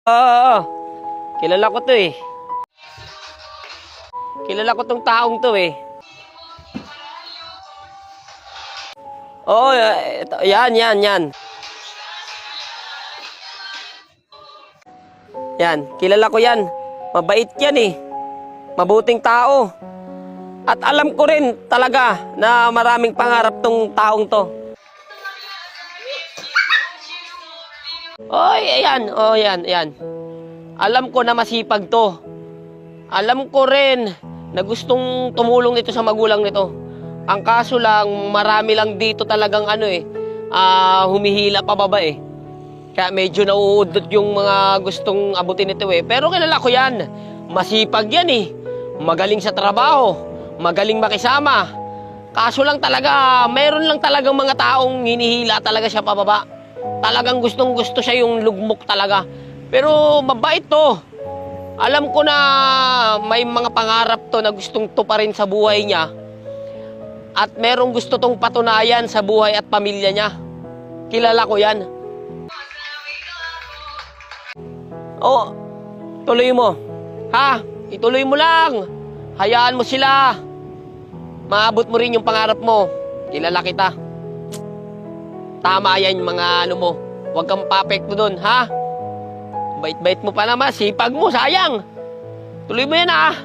Oo, kilala ko to eh. Kilala ko tong taong to eh. Oo, yan. Yan, kilala ko yan. Mabait yan eh. Mabuting tao. At alam ko rin talaga na maraming pangarap tong taong to. Oy, ayan, oh yan. Alam ko na masipag to. Alam ko rin na gustong tumulong nito sa magulang nito. Ang kaso lang, marami lang dito talagang humihila pababa eh. Kaya medyo nauudot yung mga gustong abutin nito eh. Pero kilala ko yan. Masipag yan eh. Magaling sa trabaho. Magaling makisama. Kaso lang talaga, mayroon lang talagang mga taong hinihila talaga siya pababa. Talagang gustong gusto siya yung lugmok talaga. Pero mabait to. Alam ko na may mga pangarap to na gustong tuparin sa buhay niya. At merong gusto tong patunayan sa buhay at pamilya niya. Kilala ko yan. Oh, tuloy mo. Ha? Ituloy mo lang. Hayaan mo sila. Maabot mo rin yung pangarap mo. Kilala kita. Tama yan yung mga ano mo. Huwag kang papekto dun, ha? Bait-bait mo pa naman. Sipag mo, sayang. Tuloy mo yan, ha?